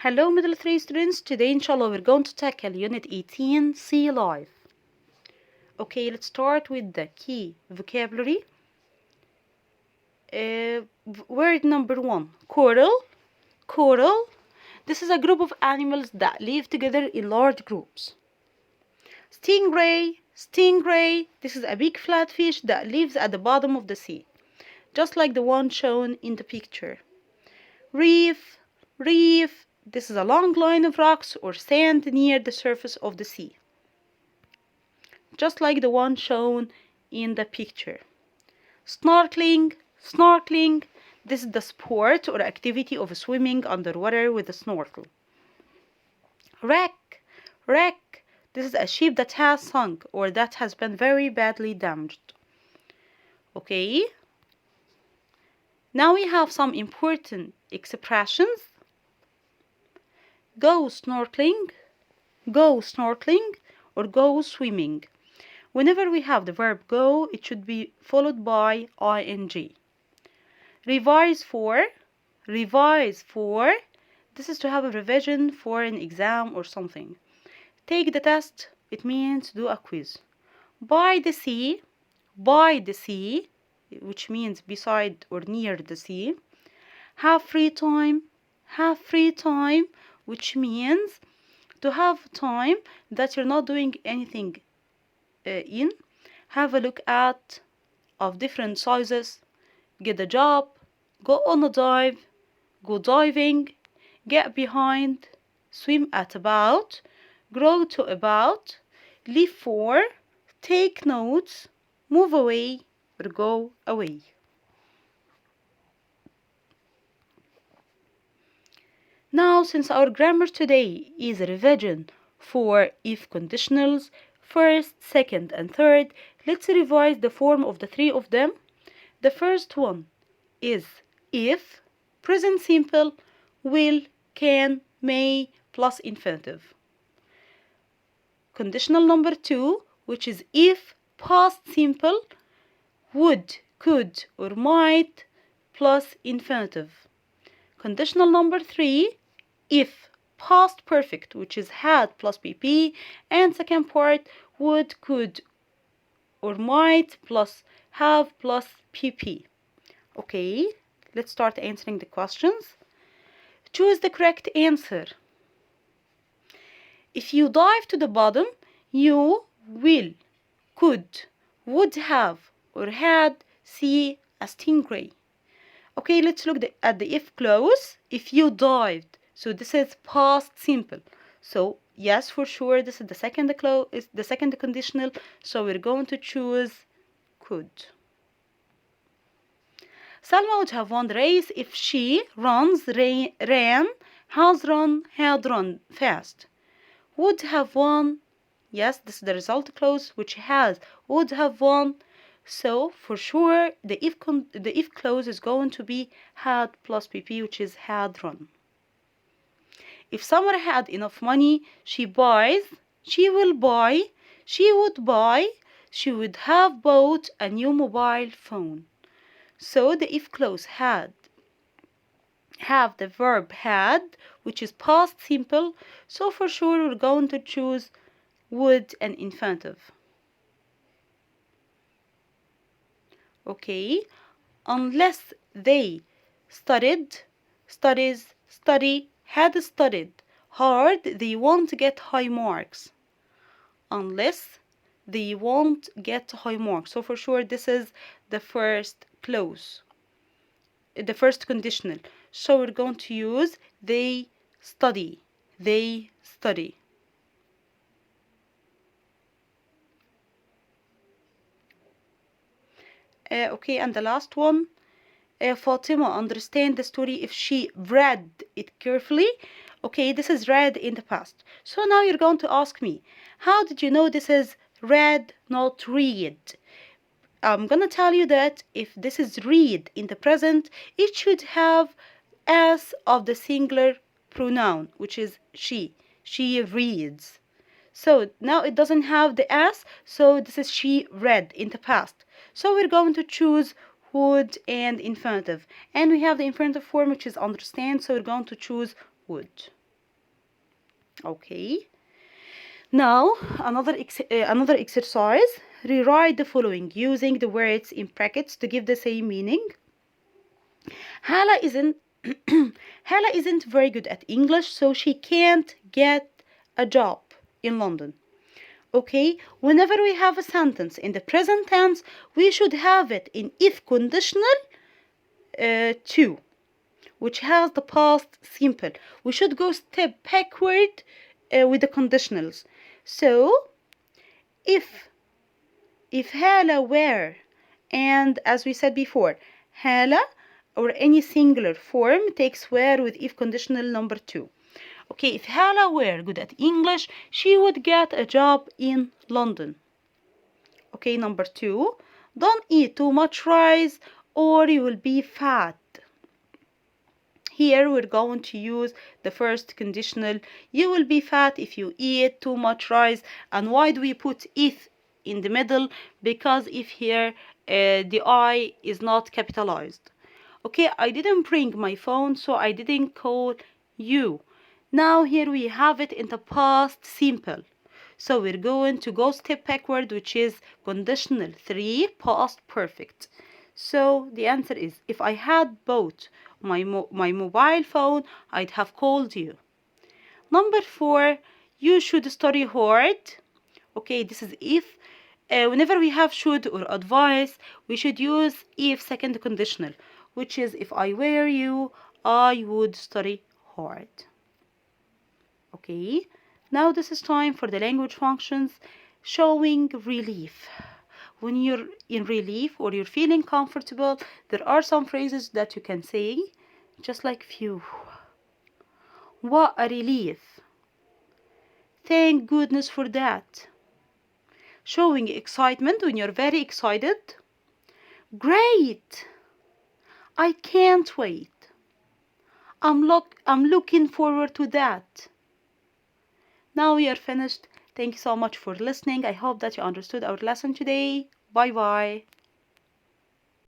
Hello middle 3 students, today inshallah we're going to tackle unit 18 Sea Life. Okay, let's start with the key vocabulary. Word number 1, coral. Coral, this is a group of animals that live together in large groups. Stingray, stingray, this is a big flat fish that lives at the bottom of the sea, just like the one shown in the picture. Reef, reef, this is a long line of rocks or sand near the surface of the sea, just like the one shown in the picture. Snorkeling, snorkeling, this is the sport or activity of swimming underwater with a snorkel. Wreck, wreck, this is a ship that has sunk or that has been very badly damaged. Okay, now we have some important expressions. Go snorkeling, or go swimming. Whenever we have the verb go, it should be followed by ing. Revise for, this is to have a revision for an exam or something. Take the test, it means do a quiz. By the sea, which means beside or near the sea. Have free time, which means to have time that you're not doing anything in. Have a look at of different sizes. Get a job, go on a dive, go diving, get behind, swim at about, grow to about, leave for, take notes, move away, or go away. Now, since our grammar today is a revision for if conditionals, first, second, and third, let's revise the form of the three of them. The first one is if, present simple, will, can, may, plus infinitive. Conditional number 2, which is if, past simple, would, could, or might, plus infinitive. Conditional number 3, if, past perfect, which is had plus pp, and second part, would, could, or might, plus have, plus pp. Okay, let's start answering the questions. Choose the correct answer. If you dive to the bottom, you will, could, would have, or had see a stingray. Okay, let's look at the if clause. If you dived, so this is past simple. So yes, for sure, this is the second clause, is the second conditional. So we're going to choose could. Salma would have won the race if she runs, ran, has run, had run fast. Would have won, yes, this is the result clause, which has would have won. So for sure, the if clause is going to be had plus pp, which is had run. If someone had enough money, she buys, she will buy, she would buy, she would have bought a new mobile phone. So the if clause have the verb had, which is past simple. So for sure we're going to choose would and infinitive. Okay, unless they studied, study, had studied hard, they won't get high marks. Unless they won't get high marks. So for sure this is the first clause, the first conditional. So we're going to use they study. Okay, and the last one, Fatima understand the story if she read it carefully. Okay, this is read in the past. So now you're going to ask me, how did you know this is read, not read? I'm gonna tell you that if this is read in the present, it should have s of the singular pronoun, which is she. She reads. So now it doesn't have the s, so this is she read in the past. So we're going to choose would and infinitive. And we have the infinitive form, which is understand, so we're going to choose would. Okay. Now, another exercise. Rewrite the following using the words in brackets to give the same meaning. Hala isn't Hala isn't very good at English, so she can't get a job in London. Okay, whenever we have a sentence in the present tense, we should have it in if conditional to, which has the past simple. We should go step backward with the conditionals. So, if Hala were, and as we said before, Hala or any singular form takes were with if conditional number 2. Okay, if Hala were good at English, she would get a job in London. Okay, number 2, don't eat too much rice or you will be fat. Here we're going to use the first conditional. You will be fat if you eat too much rice. And why do we put if in the middle? Because if here the I is not capitalized. Okay, I didn't bring my phone, so I didn't call you. Now here we have it in the past simple. So we're going to go step backward, which is conditional 3, past perfect. So the answer is, if I had bought my mobile phone, I'd have called you. Number 4, you should study hard. Okay, this is if. Whenever we have should or advice, we should use if second conditional, which is, if I were you, I would study hard. Okay, now this is time for the language functions. Showing relief. When you're in relief or you're feeling comfortable, there are some phrases that you can say, just like phew. What a relief. Thank goodness for that. Showing excitement when you're very excited. Great. I can't wait. I'm looking forward to that. Now we are finished. Thank you so much for listening. I hope that you understood our lesson today. Bye bye.